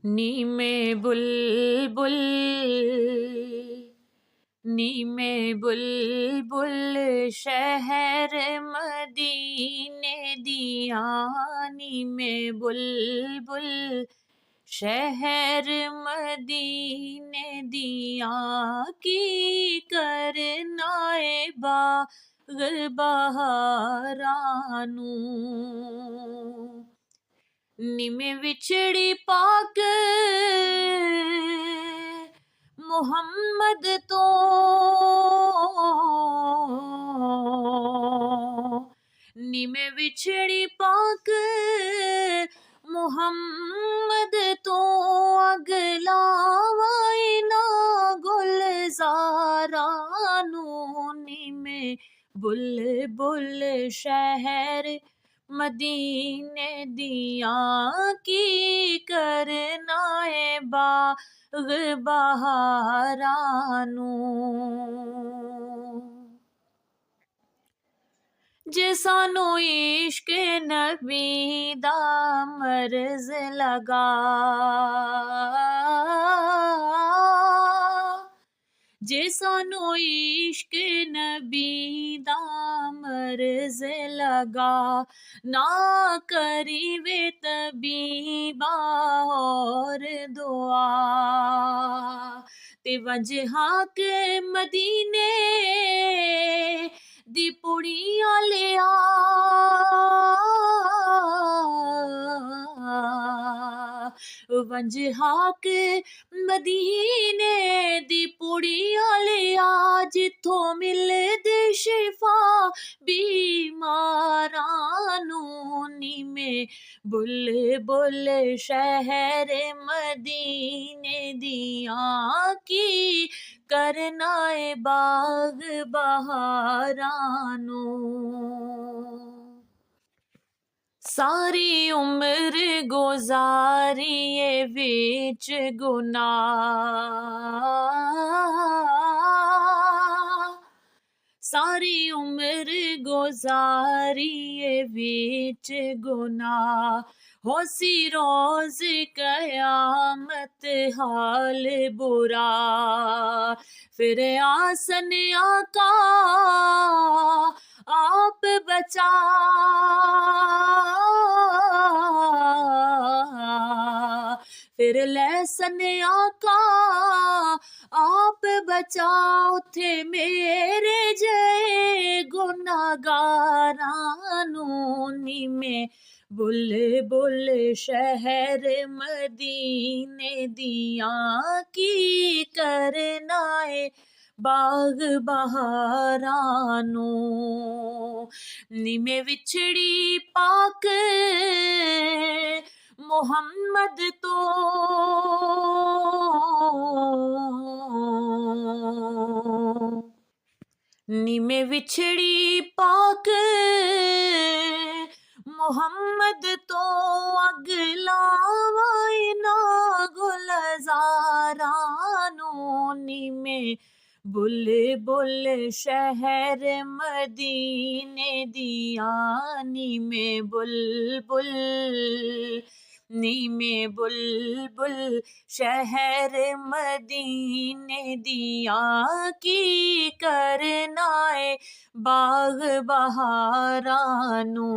نیم بلبل نیم بلبل شہر مدینے دیا، نیم بلبل شہر مدینے دیا، کی کرنا باغ بہارانو، نیم وچھڑی پاک محمد تو، نیم وچھڑی پاک محمد تو، اگلا وائنا گلزارانو، نیم بلبل شہر مدینے دیا، کی کرنا باغ بہارانو، جے سانو عشق نبی دا مرض لگا، جے سانو عشق نبی دا مرض لگا، نہ کری وے طبیبا اور دعا، تے ونج حق مدینے دی پڑیاں لیا، ونج حق مدینے دی پڑیاں لیا، جتھوں مل دے شفا بیمارانو، نیم بلبل شہر مدینے دیا، کی کرنا باغ بہارانو، ساری عمر گزاری وچ گناہ، ساری عمر گزاری وچ گناہ، ہو سی روز قیامت حال برا، پھر آسن آقا آپ بچا، پھر لہسن آقا آپ بچا، اتھے میرے جے گناہگارانو، نیم بلبل شہر مدینے دیا، کی کرنا باغ بہارانو، نیم وچھڑی پاک محمد تو، نیم وچھڑی پاک محمد تو، اگلا وائنا گلزارانو، نیم بلبل شہر مدینے دیا، نیم بلبل نیم بلبل شہر مدینے دیا، کی کرنا باغ بہارانو۔